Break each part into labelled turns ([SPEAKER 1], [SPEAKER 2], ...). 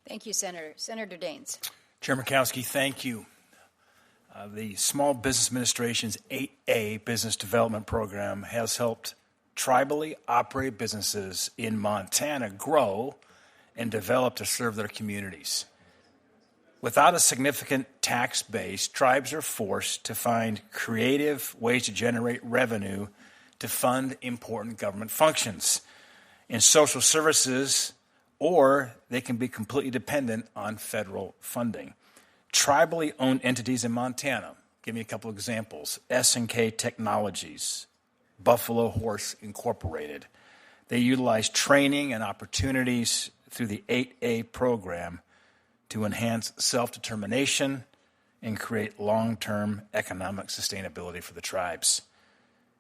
[SPEAKER 1] Thank you, Senator. Senator Daines.
[SPEAKER 2] Chair Murkowski, thank you. The Small Business Administration's 8A Business Development Program has helped tribally operated businesses in Montana grow and develop to serve their communities. Without a significant tax base, tribes are forced to find creative ways to generate revenue to fund important government functions in social services, or they can be completely dependent on federal funding. Tribally owned entities in Montana, give me a couple examples: S&K Technologies, Buffalo Horse Incorporated. They utilize training and opportunities through the 8A program to enhance self-determination and create long-term economic sustainability for the tribes.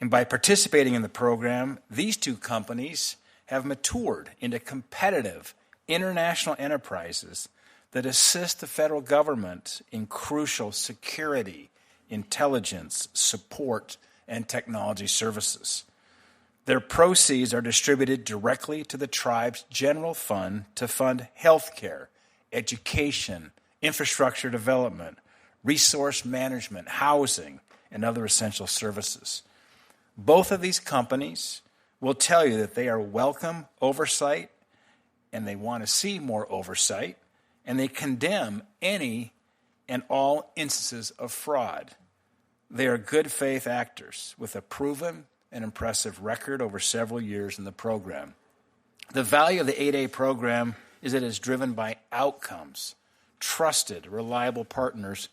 [SPEAKER 2] And by participating in the program, these two companies have matured into competitive international enterprises that assist the federal government in crucial security, intelligence, support, and technology services. Their proceeds are distributed directly to the tribe's general fund to fund health care, education, infrastructure development, resource management, housing, and other essential services. Both of these companies will tell you that they are welcome oversight and they want to see more oversight, and they condemn any and all instances of fraud. They are good faith actors with a proven and impressive record over several years in the program. The value of the 8A program is that it is driven by outcomes, trusted, reliable partners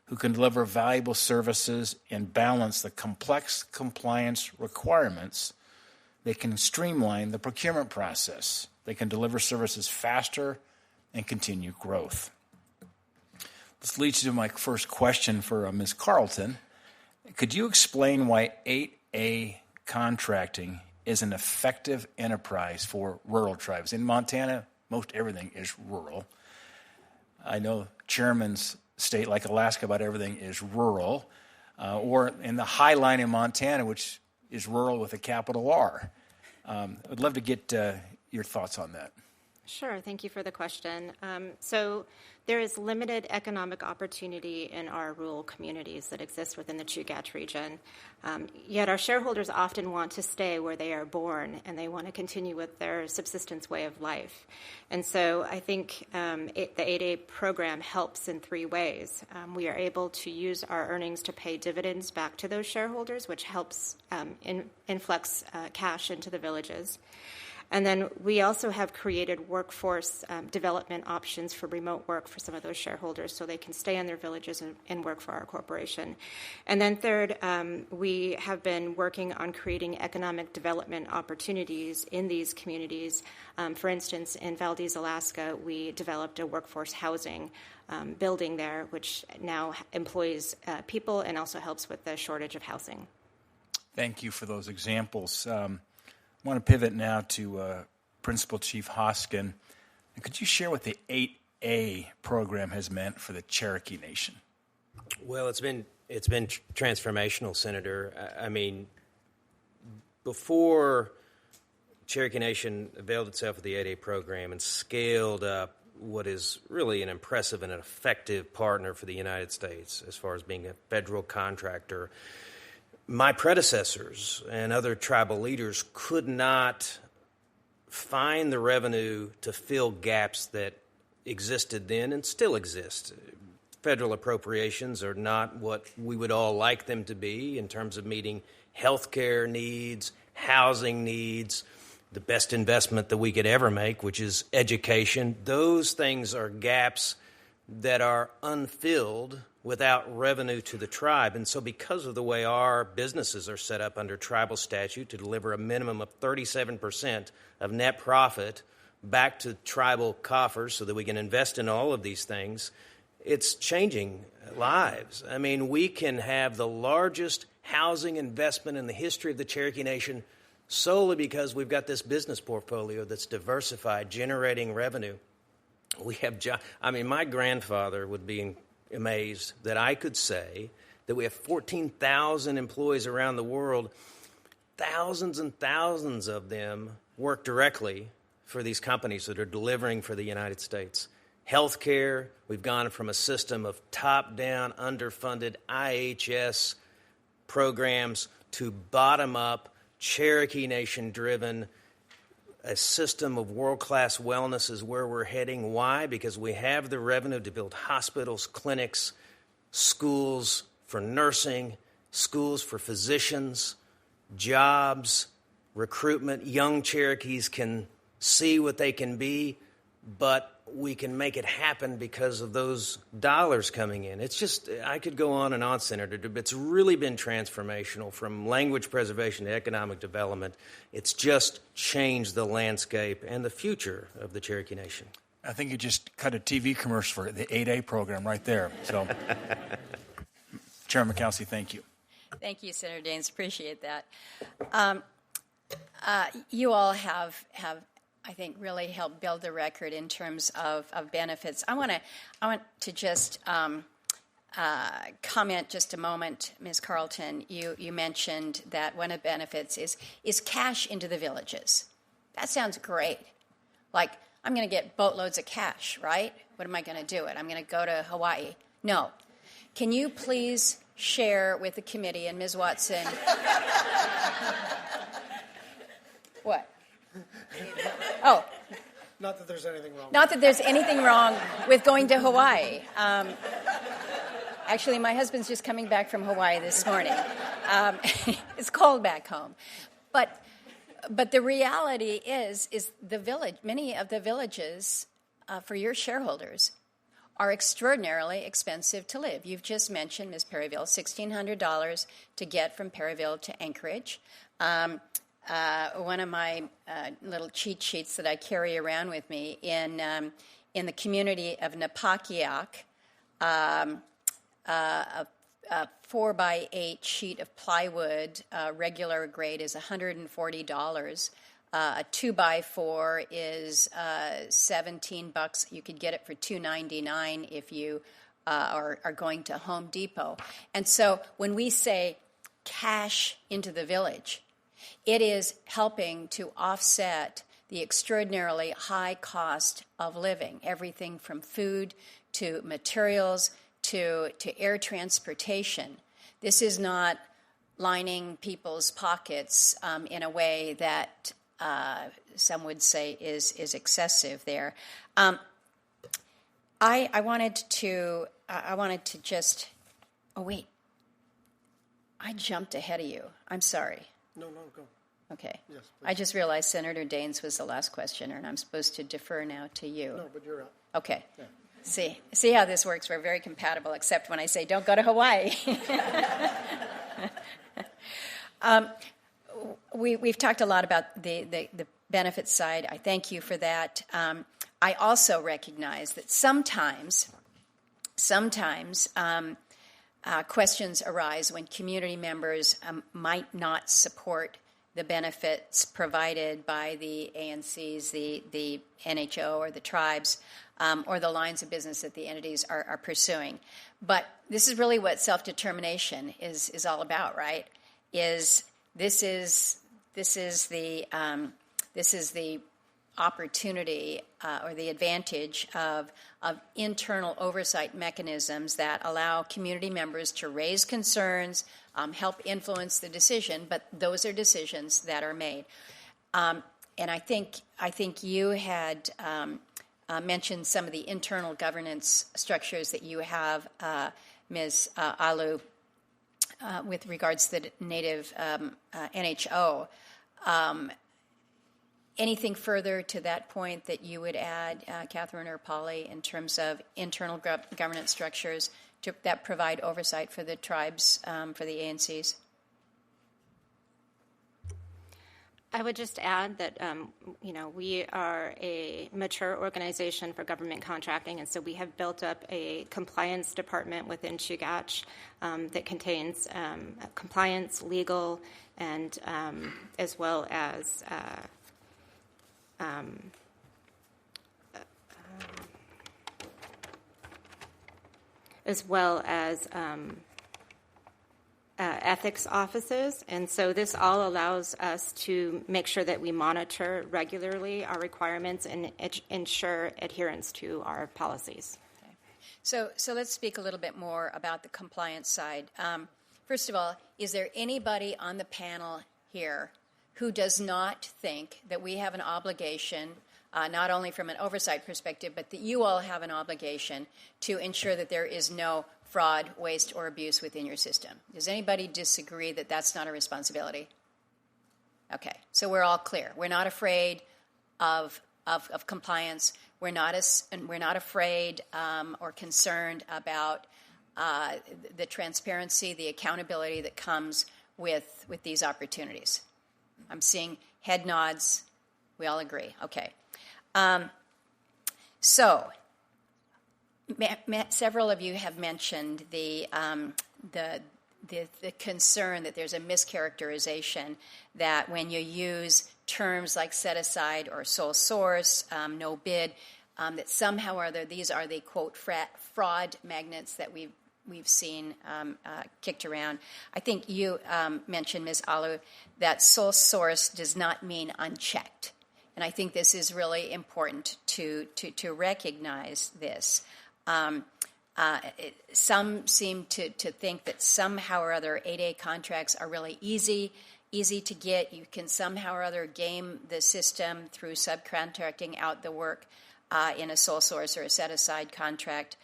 [SPEAKER 2] who can deliver valuable services and balance the complex compliance requirements. They can streamline the procurement process. They can deliver services faster and continue growth. This leads to my first question for Ms. Carlton. Could you explain why 8A contracting is an effective enterprise for rural tribes? In Montana, most everything is rural. I know Chairman's state, like Alaska, about everything is rural, or in the High Line in Montana, which is rural with a capital R. I'd love to get your thoughts on that.
[SPEAKER 3] Sure. Thank you for the question. So there is limited economic opportunity in our rural communities that exist within the Chugach region. Yet our shareholders often want to stay where they are born, and they want to continue with their subsistence way of life. And so I think the 8A program helps in three ways. We are able to use our earnings to pay dividends back to those shareholders, which helps influx cash into the villages. And then we also have created workforce development options for remote work for some of those shareholders so they can stay in their villages and work for our corporation. And then third, we have been working on creating economic development opportunities in these communities. For instance, in Valdez, Alaska, we developed a workforce housing building there, which now employs people and also helps with the shortage of housing.
[SPEAKER 2] Thank you for those examples. I want to pivot now to Principal Chief Hoskin. And could you share what the 8A program has meant for the Cherokee Nation?
[SPEAKER 4] Well, it's been transformational, Senator. I mean, before Cherokee Nation availed itself of the 8A program and scaled up what is really an impressive and an effective partner for the United States as far as being a federal contractor, my predecessors and other tribal leaders could not find the revenue to fill gaps that existed then and still exist. Federal appropriations are not what we would all like them to be in terms of meeting health care needs, housing needs, the best investment that we could ever make, which is education. Those things are gaps that are unfilled without revenue to the tribe. And so because of the way our businesses are set up under tribal statute to deliver a minimum of 37% of net profit back to tribal coffers so that we can invest in all of these things, it's changing lives. I mean, we can have the largest housing investment in the history of the Cherokee Nation solely because we've got this business portfolio that's diversified, generating revenue. We have my grandfather would be amazed that I could say that we have 14,000 employees around the world. Thousands and thousands of them work directly for these companies that are delivering for the United States. Healthcare, we've gone from a system of top-down, underfunded IHS programs to bottom-up, Cherokee Nation-driven. A system of world-class wellness is where we're heading. Why? Because we have the revenue to build hospitals, clinics, schools for nursing, schools for physicians, jobs, recruitment. Young Cherokees can see what they can be, but we can make it happen because of those dollars coming in. It's just, I could go on and on, Senator, but it's really been transformational from language preservation to economic development. It's just changed the landscape and the future of the Cherokee Nation.
[SPEAKER 2] I think you just cut a TV commercial for the 8A program right there. So, Chairman Kelsey, thank you.
[SPEAKER 1] Thank you, Senator Daines. Appreciate that. You all have I think really helped build the record in terms of benefits. I want to just comment just a moment, Ms. Carlton. You mentioned that one of the benefits is cash into the villages. That sounds great. Like, I'm going to get boatloads of cash, right? What am I going to do it? I'm going to go to Hawaii. No. Can you please share with the committee and Ms. Watson? What? Oh.
[SPEAKER 5] Not that there's anything wrong.
[SPEAKER 1] Not that there's anything wrong with going to Hawaii. Actually, my husband's just coming back from Hawaii this morning. It's cold back home. But the reality is the village, many of the villages for your shareholders are extraordinarily expensive to live. You've just mentioned, Ms. Perryville, $1,600 to get from Perryville to Anchorage. One of my little cheat sheets that I carry around with me in the community of Napakiak, a 4x8 sheet of plywood, regular grade, is $140. A 2x4 is $17. You could get it for $2.99 if you are going to Home Depot. And so when we say cash into the village, it is helping to offset the extraordinarily high cost of living, everything from food to materials to air transportation. This is not lining people's pockets in a way that some would say is excessive there. I wanted to just. Oh wait, I jumped ahead of you. I'm sorry.
[SPEAKER 5] No, go.
[SPEAKER 1] Okay.
[SPEAKER 5] Yes, please.
[SPEAKER 1] I just realized Senator Daines was the last questioner, and I'm supposed to defer now to you.
[SPEAKER 5] No, but you're up.
[SPEAKER 1] Okay.
[SPEAKER 5] Yeah.
[SPEAKER 1] See how this works? We're very compatible, except when I say don't go to Hawaii. We've talked a lot about the benefit side. I thank you for that. I also recognize that sometimes questions arise when community members might not support the benefits provided by the ANCs, the NHO, or the tribes, or the lines of business that the entities are pursuing. But this is really what self-determination is all about, right? This is the opportunity or the advantage of internal oversight mechanisms that allow community members to raise concerns, help influence the decision, but those are decisions that are made. And I think you had mentioned some of the internal governance structures that you have, Ms. Ah Loo, with regards to the Native NHO. Anything further to that point that you would add, Katherine or Polly, in terms of internal governance structures that provide oversight for the tribes, for the ANCs?
[SPEAKER 3] I would just add that, we are a mature organization for government contracting, and so we have built up a compliance department within Chugach that contains compliance, legal, and as well as ethics offices. And so this all allows us to make sure that we monitor regularly our requirements and ensure adherence to our policies.
[SPEAKER 1] Okay. So let's speak a little bit more about the compliance side. First of all, is there anybody on the panel here who does not think that we have an obligation, not only from an oversight perspective, but that you all have an obligation to ensure that there is no fraud, waste, or abuse within your system? Does anybody disagree that that's not a responsibility? Okay, so we're all clear. We're not afraid of compliance. We're not afraid or concerned about the transparency, the accountability that comes with these opportunities. I'm seeing head nods. We all agree. Okay. Several of you have mentioned the concern that there's a mischaracterization that when you use terms like set aside or sole source, no bid, that somehow or other these are the quote fraud magnets that we've seen kicked around. I think you mentioned, Ms. Ah Loo, that sole source does not mean unchecked, and I think this is really important to recognize this. Some seem to think that somehow or other 8A contracts are really easy to get. You can somehow or other game the system through subcontracting out the work in a sole source or a set-aside contract.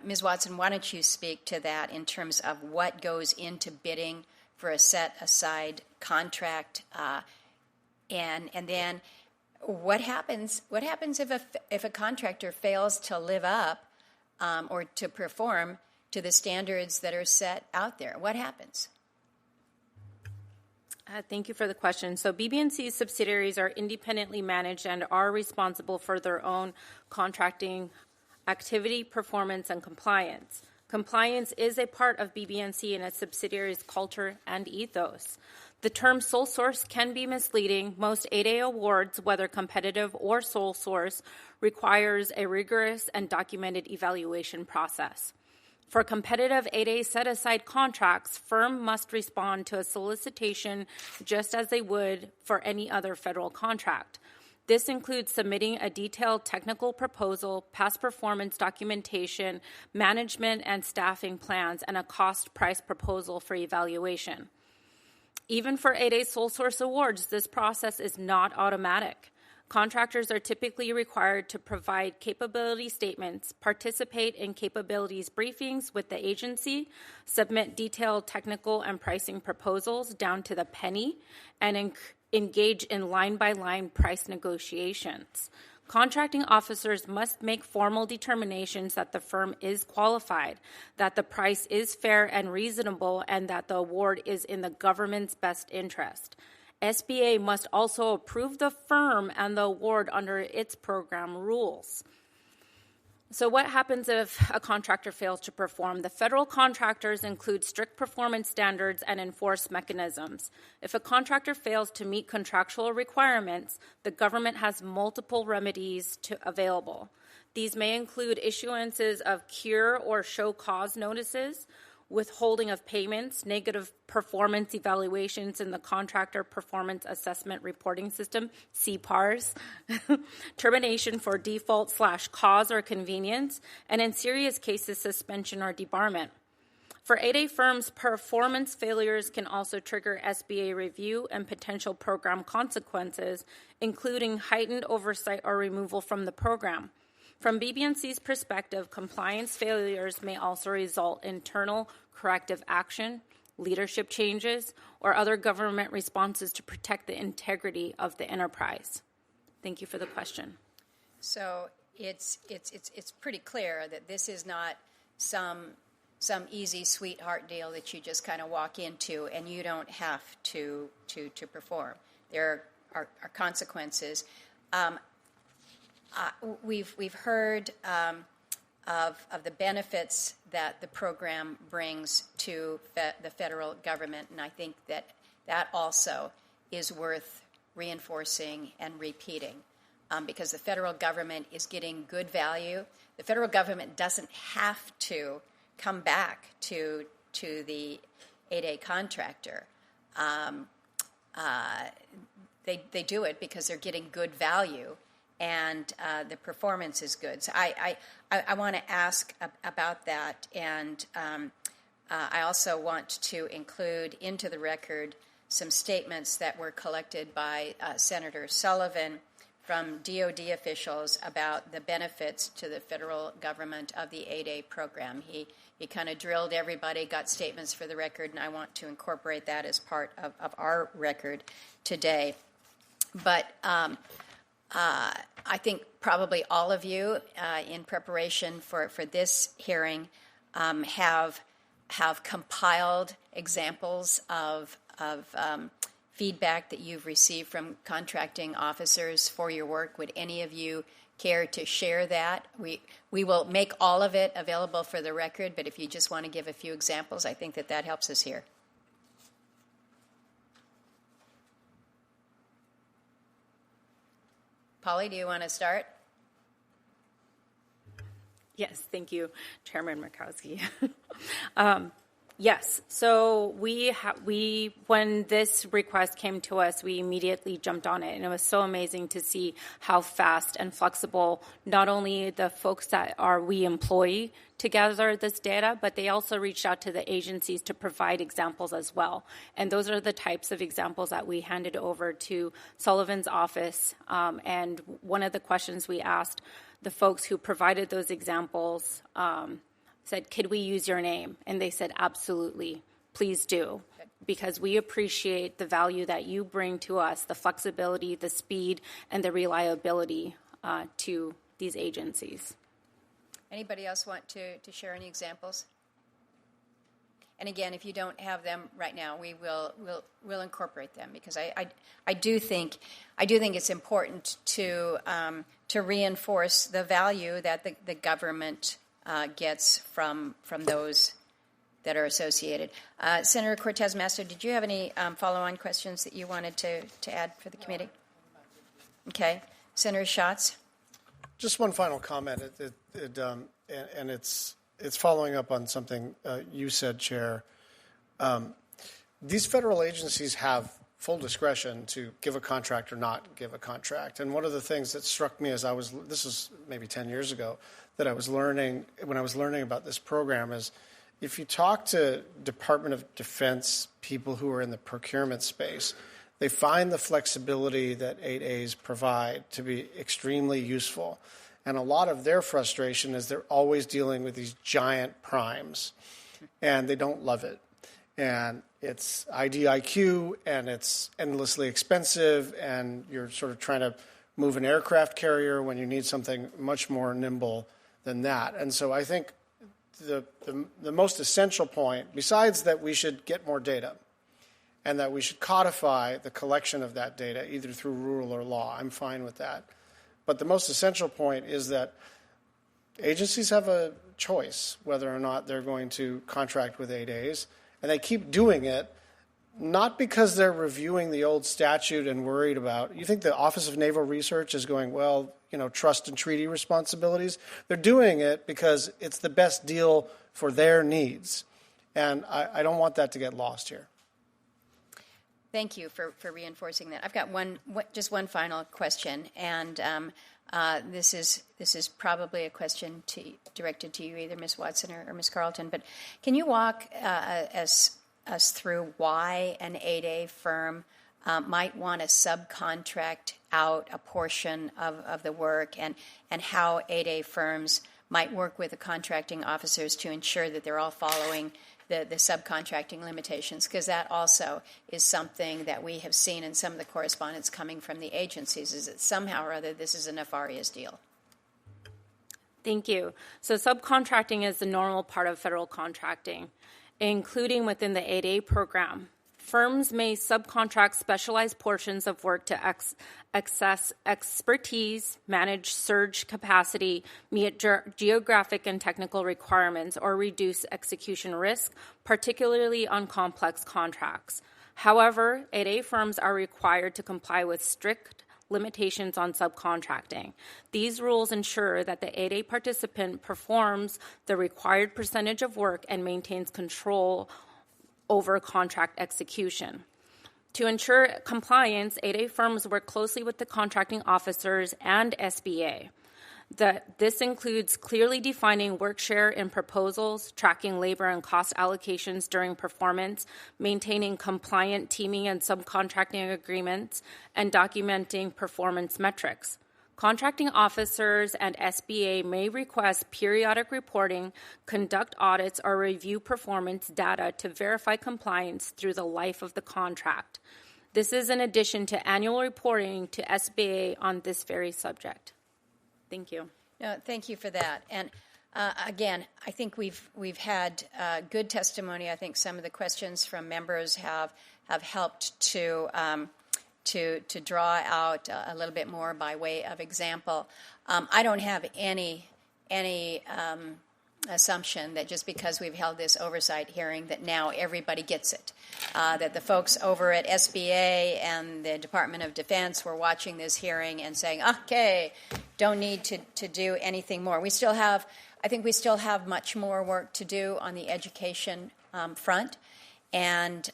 [SPEAKER 1] Ms. Watson, why don't you speak to that in terms of what goes into bidding for a set-aside contract, and then what happens if a contractor fails to live up or to perform to the standards that are set out there? What happens?
[SPEAKER 6] Thank you for the question. So BB&C's subsidiaries are independently managed and are responsible for their own contracting activity, performance, and compliance. Compliance is a part of BB&C and its subsidiaries' culture and ethos. The term sole source can be misleading. Most 8A awards, whether competitive or sole source, requires a rigorous and documented evaluation process. For competitive 8A set-aside contracts, firm must respond to a solicitation just as they would for any other federal contract. This includes submitting a detailed technical proposal, past performance documentation, management and staffing plans, and a cost-price proposal for evaluation. Even for 8A sole source awards, this process is not automatic. Contractors are typically required to provide capability statements, participate in capabilities briefings with the agency, submit detailed technical and pricing proposals down to the penny, and engage in line-by-line price negotiations. Contracting officers must make formal determinations that the firm is qualified, that the price is fair and reasonable, and that the award is in the government's best interest. SBA must also approve the firm and the award under its program rules. So what happens if a contractor fails to perform? The federal contractors include strict performance standards and enforce mechanisms. If a contractor fails to meet contractual requirements, the government has multiple remedies available. These may include issuances of cure or show cause notices, withholding of payments, negative performance evaluations in the Contractor Performance Assessment Reporting System, CPARS, termination for default / cause or convenience, and in serious cases, suspension or debarment. For 8A firms, performance failures can also trigger SBA review and potential program consequences, including heightened oversight or removal from the program. From BB&C's perspective, compliance failures may also result in internal corrective action, leadership changes, or other government responses to protect the integrity of the enterprise. Thank you for the question.
[SPEAKER 1] So it's pretty clear that this is not some easy sweetheart deal that you just kind of walk into and you don't have to perform. There are consequences. We've heard of the benefits that the program brings to the federal government, and I think that also is worth reinforcing and repeating because the federal government is getting good value. The federal government doesn't have to come back to to the 8A contractor. They do it because they're getting good value, and the performance is good. So I want to ask about that, and I also want to include into the record some statements that were collected by Senator Sullivan from DOD officials about the benefits to the federal government of the 8A program. He kind of drilled everybody, got statements for the record, and I want to incorporate that as part of our record today. But I think probably all of you, in preparation for this hearing, have compiled examples of feedback that you've received from contracting officers for your work. Would any of you care to share that? We will make all of it available for the record, but if you just want to give a few examples, I think that helps us here. Polly, do you want to start?
[SPEAKER 6] Yes, thank you, Chairman Murkowski. Yes, so when this request came to us, we immediately jumped on it, and it was so amazing to see how fast and flexible not only the folks that we employ to gather this data, but they also reached out to the agencies to provide examples as well. And those are the types of examples that we handed over to Sullivan's office. And one of the questions we asked the folks who provided those examples said, could we use your name? And they said, absolutely, please do, because we appreciate the value that you bring to us, the flexibility, the speed, and the reliability to these agencies.
[SPEAKER 1] Anybody else want to share any examples? And again, if you don't have them right now, we'll incorporate them, because I do think it's important to reinforce the value that the government gets from those that are associated. Senator Cortez Masto, did you have any follow-on questions that you wanted to add for the committee? Okay. Senator Schatz?
[SPEAKER 5] Just one final comment, and it's following up on something you said, Chair. These federal agencies have full discretion to give a contract or not give a contract. And one of the things that struck me as this was maybe 10 years ago, that I was learning when I was learning about this program is, if you talk to Department of Defense people who are in the procurement space, they find the flexibility that 8As provide to be extremely useful. And a lot of their frustration is they're always dealing with these giant primes, and they don't love it. And it's IDIQ, and it's endlessly expensive, and you're sort of trying to move an aircraft carrier when you need something much more nimble than that. And so I think the most essential point, besides that we should get more data and that we should codify the collection of that data either through rule or law, I'm fine with that. But the most essential point is that agencies have a choice whether or not they're going to contract with 8As, and they keep doing it not because they're reviewing the old statute and worried about, you think the Office of Naval Research is going, well, trust and treaty responsibilities? They're doing it because it's the best deal for their needs. And I don't want that to get lost here.
[SPEAKER 1] Thank you for reinforcing that. I've got just one final question, and this is probably a question directed to you, either Ms. Watson or Ms. Carlton. But can you walk us through why an 8A firm might want to subcontract out a portion of the work, and how 8A firms might work with the contracting officers to ensure that they're all following the subcontracting limitations, because that also is something that we have seen in some of the correspondence coming from the agencies, is that somehow or other this is a nefarious deal.
[SPEAKER 6] Thank you. So subcontracting is the normal part of federal contracting, including within the 8A program. Firms may subcontract specialized portions of work to access expertise, manage surge capacity, meet geographic and technical requirements, or reduce execution risk, particularly on complex contracts. However, 8A firms are required to comply with strict limitations on subcontracting. These rules ensure that the 8A participant performs the required percentage of work and maintains control over contract execution. To ensure compliance, 8A firms work closely with the contracting officers and SBA. This includes clearly defining work share in proposals, tracking labor and cost allocations during performance, maintaining compliant teaming and subcontracting agreements, and documenting performance metrics. Contracting officers and SBA may request periodic reporting, conduct audits, or review performance data to verify compliance through the life of the contract. This is in addition to annual reporting to SBA on this very subject. Thank you.
[SPEAKER 1] No, thank you for that. And again, I think we've had good testimony. I think some of the questions from members have helped to draw out a little bit more by way of example. I don't have any assumption that just because we've held this oversight hearing that now everybody gets it. That the folks over at SBA and the Department of Defense were watching this hearing and saying, okay, don't need to do anything more. I think we still have much more work to do on the education front. And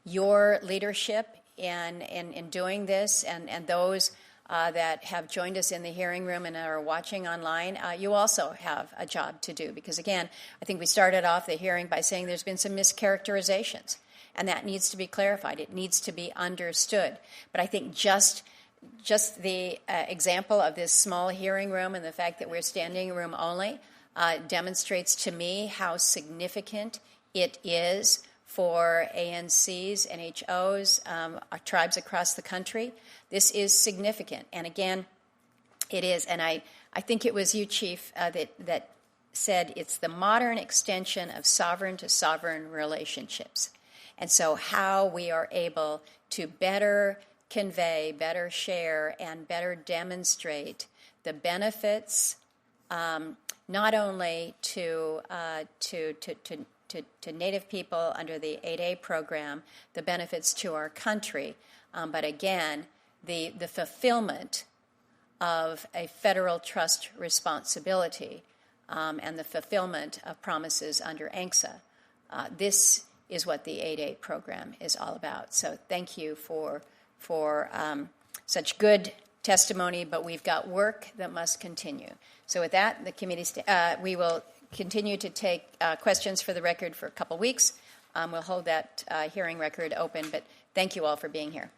[SPEAKER 1] your leadership in doing this and those that have joined us in the hearing room and are watching online, you also have a job to do. Because, again, I think we started off the hearing by saying there's been some mischaracterizations, and that needs to be clarified. It needs to be understood. But I think just the example of this small hearing room and the fact that we're standing room only demonstrates to me how significant it is for ANCs, NHOs, tribes across the country. This is significant. And again, it is. And I think it was you, Chief, that said it's the modern extension of sovereign-to-sovereign relationships. And so how we are able to better convey, better share, and better demonstrate the benefits not only to Native people under the 8A program, the benefits to our country, but again, the fulfillment of a federal trust responsibility and the fulfillment of promises under ANCSA. This is what the 8A program is all about. So thank you for such good testimony, but we've got work that must continue. So with that, the committee, we will continue to take questions for the record for a couple weeks. We'll hold that hearing record open, but thank you all for being here.